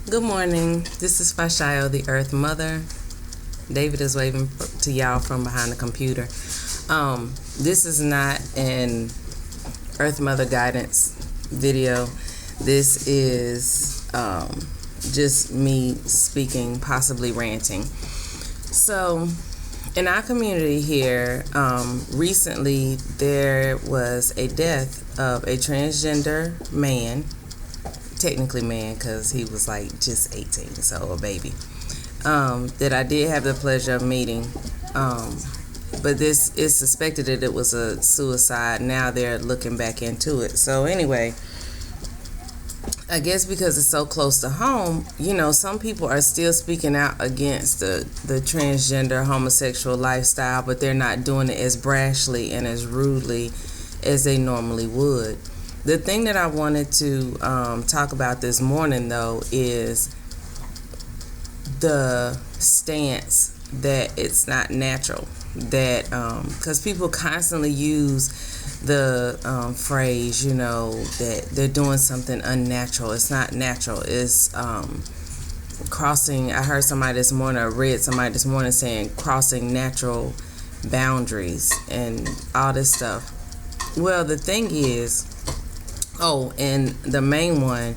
Good morning. This is Fashayo, the Earth Mother. David is waving to y'all from behind the computer. This is not an Earth Mother guidance video. This is just me speaking, possibly ranting. So, in our community here, recently there was a death of a transgender man. Technically man, because he was like just 18, so a baby, that I did have the pleasure of meeting, but this is suspected that it was a suicide. Now they're looking back into it. So anyway, I guess because it's so close to home, some people are still speaking out against the transgender homosexual lifestyle, but they're not doing it as brashly and as rudely as they normally would. The thing that I wanted to talk about this morning, though, is the stance that it's not natural. That because people constantly use the phrase, that they're doing something unnatural. It's not natural. It's crossing. I heard somebody this morning, or read somebody this morning saying crossing natural boundaries and all this stuff. Well, the thing is, and the main one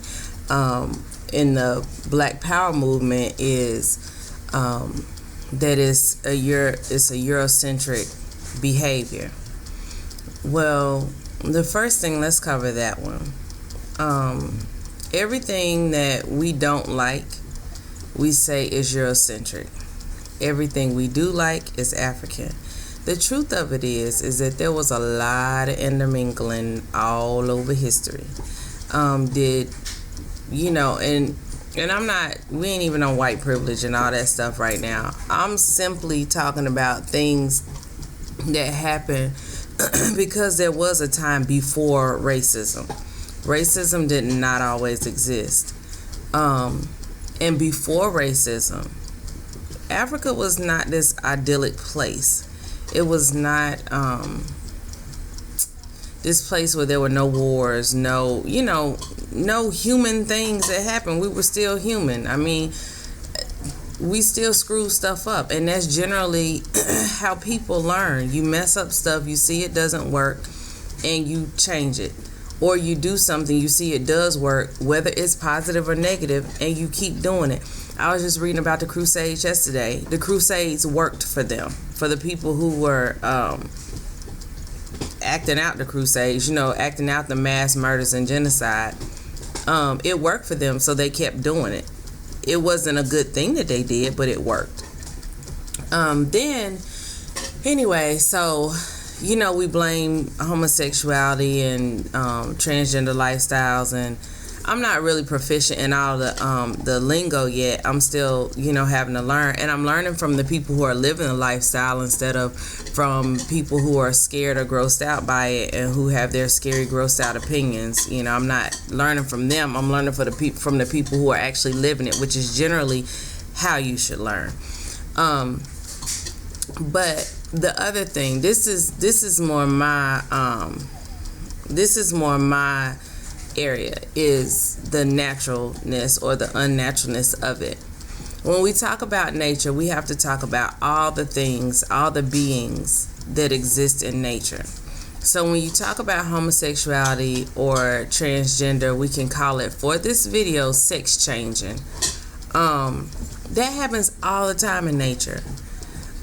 in the Black Power movement is that it's a Eurocentric behavior. Well, the first thing, let's cover that one. Everything that we don't like, we say is Eurocentric. Everything we do like is African. The truth of it is that there was a lot of intermingling all over history. And we ain't even on white privilege and all that stuff right now. I'm simply talking about things that happened because there was a time before racism. Racism did not always exist. And before racism, Africa was not this idyllic place. It was not this place where there were no wars, no human things that happened. We were still human. I mean, we still screw stuff up, and that's generally how people learn. You mess up stuff, you see it doesn't work, and you change it. Or you do something, you see it does work, whether it's positive or negative, and you keep doing it. I was just reading about the Crusades yesterday. The Crusades worked for them. For the people who were acting out the Crusades, acting out the mass murders and genocide, it worked for them, so they kept doing it. It wasn't a good thing that they did, but it worked. We blame homosexuality and transgender lifestyles, and I'm not really proficient in all the lingo yet. I'm still, having to learn, and I'm learning from the people who are living the lifestyle instead of from people who are scared or grossed out by it and who have their scary, grossed out opinions. I'm not learning from them. I'm learning from the people who are actually living it, which is generally how you should learn. But the other thing, this is more my area, is the naturalness or the unnaturalness of it. When we talk about nature, we have to talk about all the things, all the beings that exist in nature. So when you talk about homosexuality or transgender, we can call it, for this video, sex changing. That happens all the time in nature.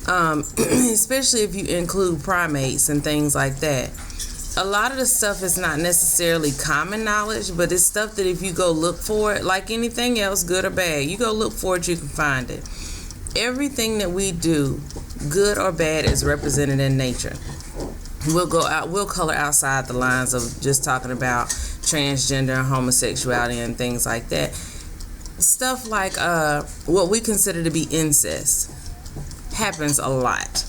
Especially if you include primates and things like that. A lot of the stuff is not necessarily common knowledge, but it's stuff that if you go look for it, like anything else, good or bad, you go look for it, you can find it. Everything that we do, good or bad, is represented in nature. We'll color outside the lines of just talking about transgender and homosexuality and things like that. Stuff like what we consider to be incest happens a lot.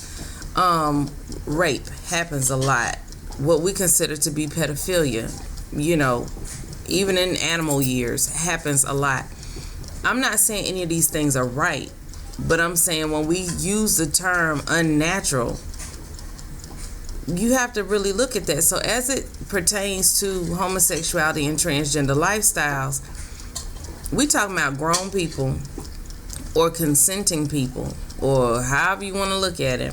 Rape happens a lot. What we consider to be pedophilia, even in animal years, happens a lot. I'm not saying any of these things are right, but I'm saying when we use the term unnatural, you have to really look at that. So as it pertains to homosexuality and transgender lifestyles, We talking about grown people or consenting people, or however you want to look at it,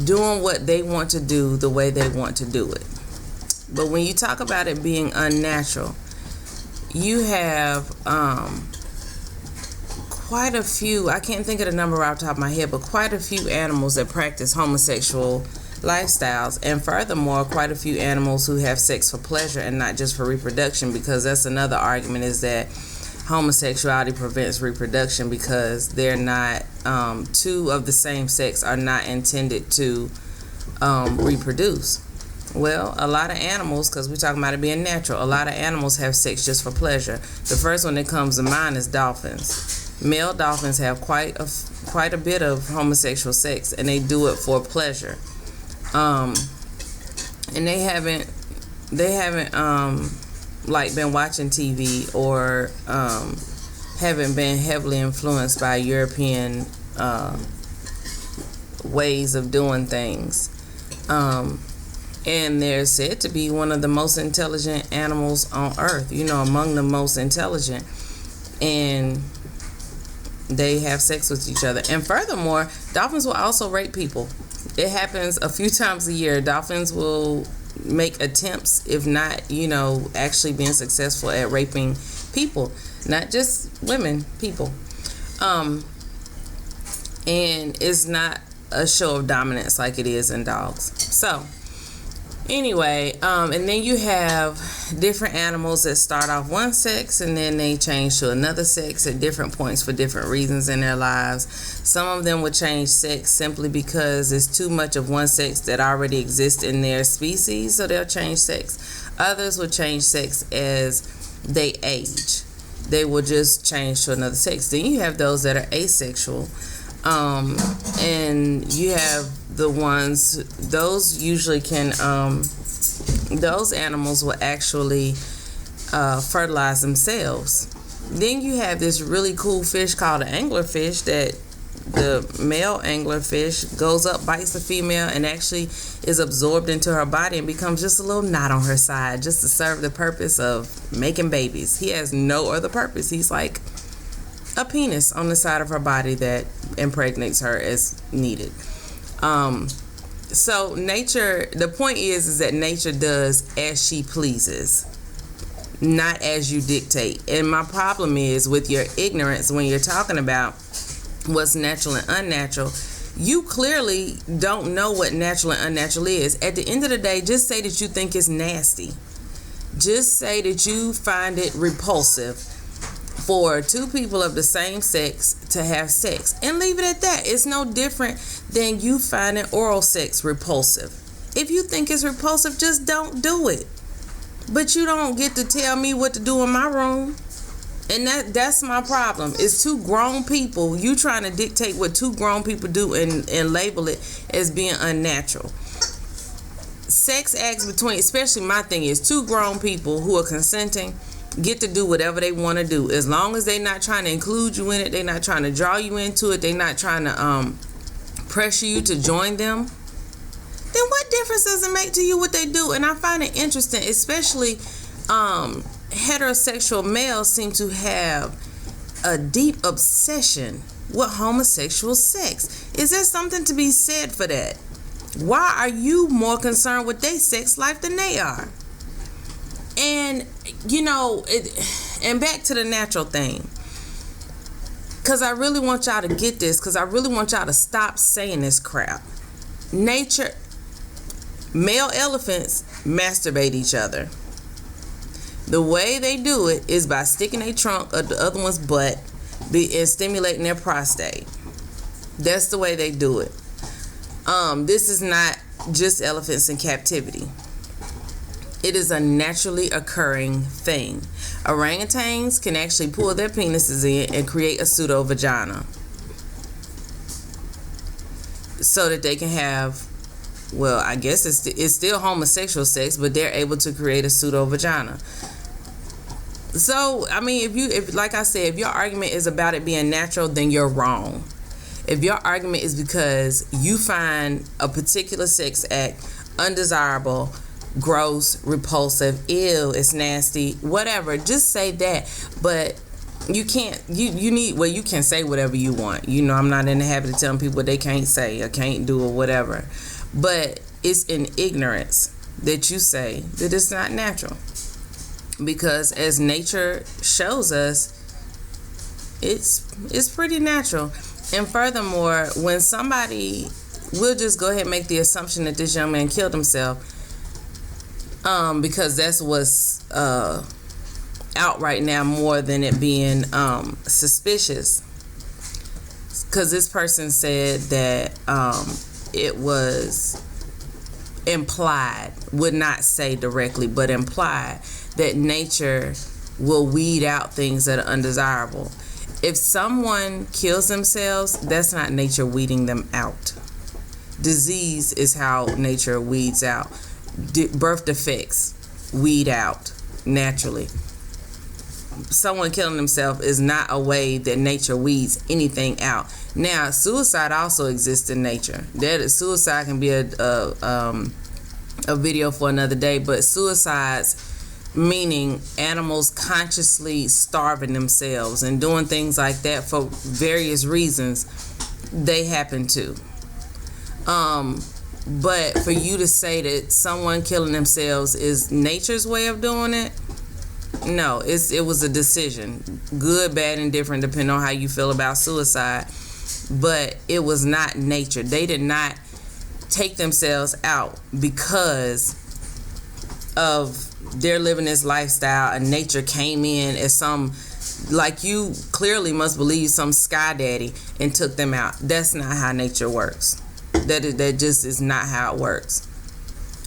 doing what they want to do the way they want to do it. But when you talk about it being unnatural, you have quite a few, I can't think of the number off the top of my head, but quite a few animals that practice homosexual lifestyles, and furthermore, quite a few animals who have sex for pleasure and not just for reproduction, because that's another argument, is that homosexuality prevents reproduction because they're not, two of the same sex are not intended to reproduce. Well, a lot of animals, because we're talking about it being natural, a lot of animals have sex just for pleasure. The first one that comes to mind is dolphins. Male dolphins have quite a bit of homosexual sex, and they do it for pleasure. And they haven't like been watching TV or haven't been heavily influenced by European ways of doing things. And they're said to be one of the most intelligent animals on earth, among the most intelligent. And they have sex with each other. And furthermore, dolphins will also rape people. It happens a few times a year. Dolphins will make attempts, if not, actually being successful at raping people. Not just women, people. And it's not a show of dominance like it is in dogs. So, anyway, and then you have different animals that start off one sex and then they change to another sex at different points for different reasons in their lives. Some of them will change sex simply because it's too much of one sex that already exists in their species, so they'll change sex. Others will change sex as they age. They will just change to another sex. Then you have those that are asexual. And you have the ones, those usually can, those animals will actually fertilize themselves. Then you have this really cool fish called an anglerfish, that the male anglerfish goes up, bites the female, and actually is absorbed into her body and becomes just a little knot on her side, just to serve the purpose of making babies. He has no other purpose. He's like a penis on the side of her body that impregnates her as needed. So nature, the point is that nature does as she pleases, not as you dictate. And my problem is with your ignorance when you're talking about what's natural and unnatural. You clearly don't know what natural and unnatural is. At the end of the day, just say that you think it's nasty. Just say that you find it repulsive for two people of the same sex to have sex, and leave it at that. It's no different than you finding oral sex repulsive. If you think it's repulsive, just don't do it. But you don't get to tell me what to do in my room. And that's my problem. It's two grown people. You trying to dictate what two grown people do and label it as being unnatural. Sex acts between, especially my thing is, two grown people who are consenting get to do whatever they want to do, as long as they're not trying to include you in it, they're not trying to draw you into it, they're not trying to pressure you to join them. Then what difference does it make to you what they do? And I find it interesting, especially heterosexual males seem to have a deep obsession with homosexual sex. Is there something to be said for that? Why are you more concerned with their sex life than they are? And, and back to the natural thing, because I really want y'all to get this, because I really want y'all to stop saying this crap. Nature, male elephants masturbate each other. The way they do it is by sticking their trunk of the other one's butt and stimulating their prostate. That's the way they do it. This is not just elephants in captivity. It is a naturally occurring thing. Orangutans can actually pull their penises in and create a pseudo vagina so that they can have, well, I guess it's still homosexual sex, but they're able to create a pseudo vagina. So, I mean, if like I said, if your argument is about it being natural, then you're wrong. If your argument is because you find a particular sex act undesirable, gross, repulsive, ew, it's nasty, whatever. Just say that. But you can't, you need, well, you can say whatever you want. I'm not in the habit of telling people what they can't say or can't do or whatever. But it's in ignorance that you say that it's not natural. Because as nature shows us, it's pretty natural. And furthermore, when somebody, we'll just go ahead and make the assumption that this young man killed himself, because that's what's out right now more than it being suspicious. Because this person said that it was implied, would not say directly, but implied that nature will weed out things that are undesirable. If someone kills themselves, that's not nature weeding them out. Disease is how nature weeds out. Birth defects weed out naturally. Someone killing themselves is not a way that nature weeds anything out. Now, suicide also exists in nature. Suicide can be a video for another day, but suicides, meaning animals consciously starving themselves and doing things like that for various reasons, they happen too. But for you to say that someone killing themselves is nature's way of doing it, no, it was a decision. Good, bad, and different, depending on how you feel about suicide. But it was not nature. They did not take themselves out because of they're living this lifestyle and nature came in as some, like you clearly must believe, some sky daddy and took them out. That's not how nature works. That just is not how it works.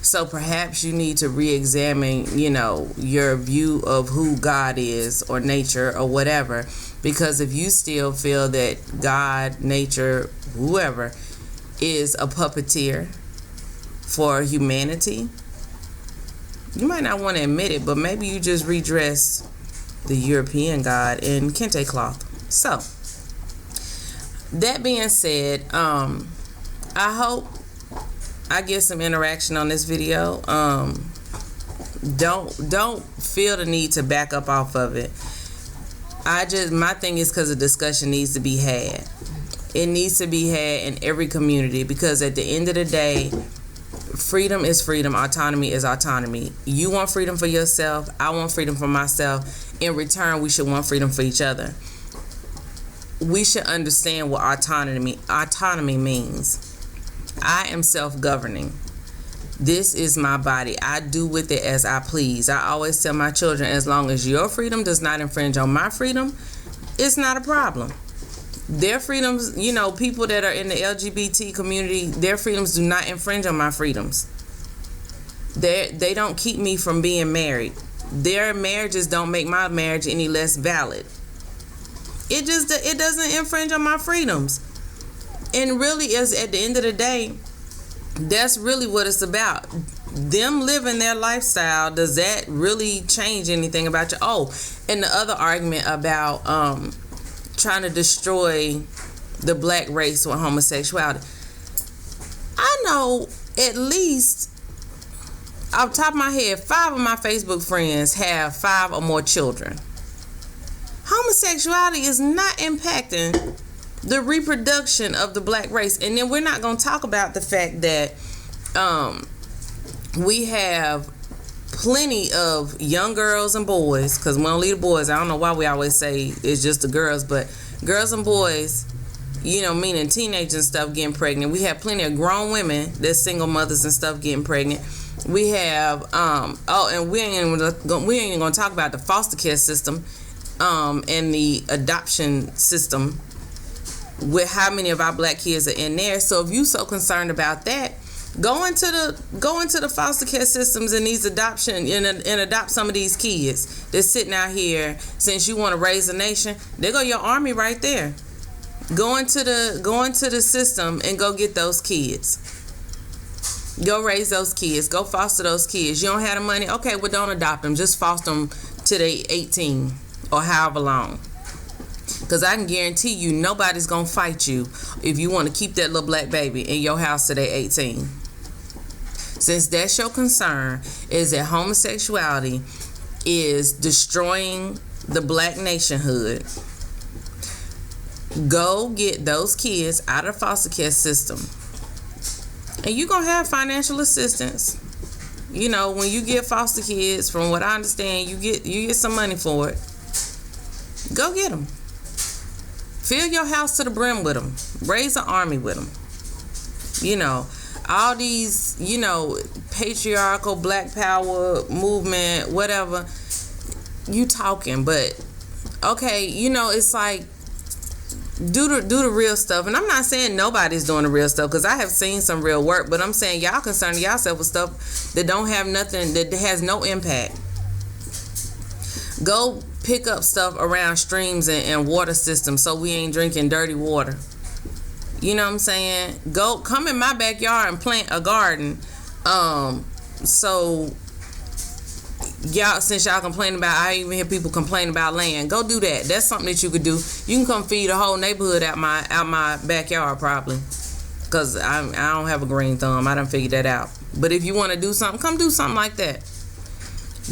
So perhaps you need to re-examine, your view of who God is or nature or whatever. Because if you still feel that God, nature, whoever is a puppeteer for humanity, you might not want to admit it, but maybe you just redress the European God in kente cloth. So, that being said, I hope I get some interaction on this video. Don't feel the need to back up off of it. My thing is because the discussion needs to be had. It needs to be had in every community, because at the end of the day, freedom is freedom. Autonomy is autonomy. You want freedom for yourself. I want freedom for myself. In return, we should want freedom for each other. We should understand what autonomy means. I am self-governing. This is my body. I do with it as I please. I always tell my children, as long as your freedom does not infringe on my freedom, it's not a problem. Their freedoms, people that are in the LGBT community, their freedoms do not infringe on my freedoms. They don't keep me from being married. Their marriages don't make my marriage any less valid. It doesn't infringe on my freedoms. And really, is at the end of the day, that's really what it's about. Them living their lifestyle, does that really change anything about you? Oh, and the other argument about trying to destroy the black race with homosexuality. I know at least, off the top of my head, 5 of my Facebook friends have 5 or more children. Homosexuality is not impacting the reproduction of the black race. And then we're not going to talk about the fact that we have plenty of young girls and boys, because we don't leave the boys. I don't know why we always say it's just the girls, but girls and boys, meaning teenagers and stuff, getting pregnant. We have plenty of grown women that's single mothers and stuff getting pregnant. We have and we ain't even gonna talk about the foster care system and the adoption system, with how many of our black kids are in there. So if you so concerned about that, go into the foster care systems and these adoption and adopt some of these kids that's sitting out here. Since you want to raise a nation, there go your army right there. Go into the system and go get those kids. Go raise those kids. Go foster those kids. You don't have the money? Okay, well, don't adopt them. Just foster them till they 18 or however long. Because I can guarantee you nobody's going to fight you if you want to keep that little black baby in your house till they 18. Since that's your concern, is that homosexuality is destroying the black nationhood, go get those kids out of the foster care system. And you're going to have financial assistance. You know, when you get foster kids, from what I understand, you get some money for it. Go get them. Fill your house to the brim with them. Raise an army with them. You know, all these, you know, patriarchal, black power movement, whatever, you talking, but okay, you know, it's like, do the real stuff. And I'm not saying nobody's doing the real stuff, because I have seen some real work, but I'm saying y'all concerned yourself with stuff that don't have nothing, that has no impact. Go pick up stuff around streams and water systems, so we ain't drinking dirty water. You know what I'm saying? Go come in my backyard and plant a garden. So y'all, since y'all complain about, I even hear people complain about land. Go do that. That's something that you could do. You can come feed a whole neighborhood out my backyard, probably, because I don't have a green thumb. I done figured that out. But if you want to do something, come do something like that.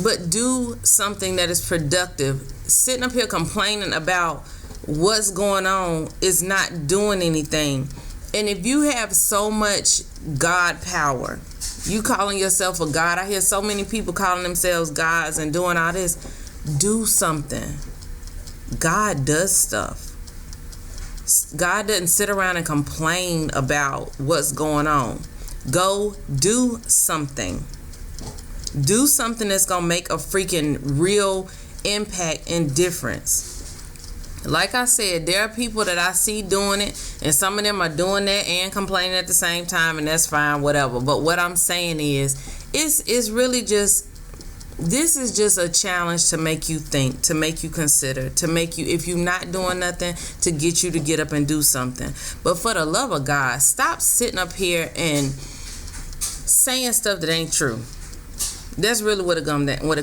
But do something that is productive. Sitting up here complaining about what's going on is not doing anything. And if you have so much God power, you calling yourself a God, I hear so many people calling themselves gods and doing all this. Do something. God does stuff. God doesn't sit around and complain about what's going on. Go do something. Do something that's gonna make a freaking real impact and difference. Like I said, there are people that I see doing it, and some of them are doing that and complaining at the same time, and that's fine, whatever. But what I'm saying is, it's really just, this is just a challenge to make you think, to make you consider, to make you, if you're not doing nothing, to get you to get up and do something. But for the love of God, stop sitting up here and saying stuff that ain't true. That's really what it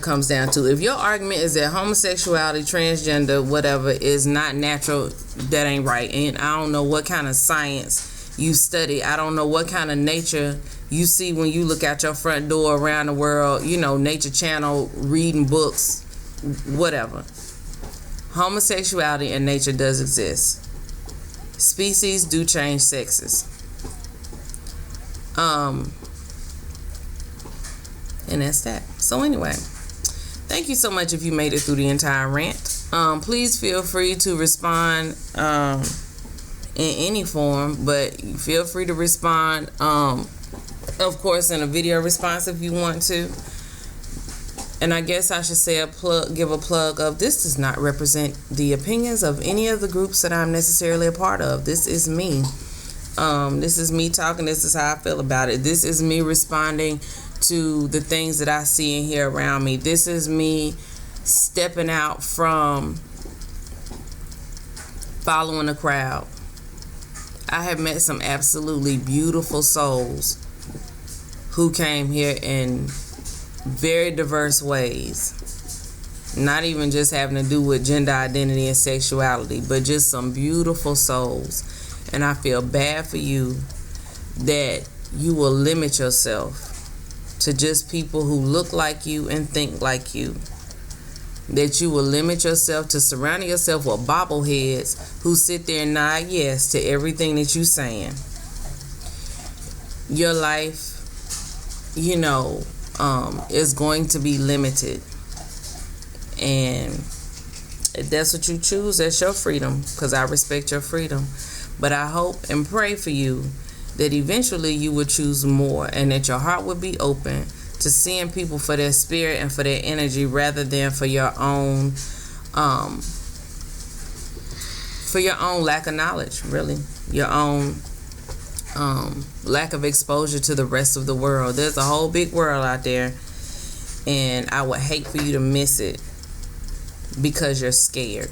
comes down to. If your argument is that homosexuality, transgender, whatever, is not natural, that ain't right. And I don't know what kind of science you study. I don't know what kind of nature you see when you look out your front door around the world. You know, Nature Channel, reading books, whatever. Homosexuality in nature does exist. Species do change sexes. And that's that. So anyway, thank you so much if you made it through the entire rant. Please feel free to respond in any form, but feel free to respond, of course, in a video response if you want to. And I guess I should say give a plug of, this does not represent the opinions of any of the groups that I'm necessarily a part of. This is me. This is me talking. This is how I feel about it. This is me responding to the things that I see and hear around me. This is me stepping out from following the crowd. I have met some absolutely beautiful souls who came here in very diverse ways. Not even just having to do with gender identity and sexuality, but just some beautiful souls. And I feel bad for you that you will limit yourself to just people who look like you and think like you. That you will limit yourself to surrounding yourself with bobbleheads who sit there and nod yes to everything that you're saying. Your life, you know, is going to be limited. And if that's what you choose, that's your freedom, because I respect your freedom. But I hope and pray for you that eventually you would choose more, and that your heart would be open to seeing people for their spirit and for their energy, rather than for your own lack of knowledge, really. Your own lack of exposure to the rest of the world. There's a whole big world out there, and I would hate for you to miss it because you're scared.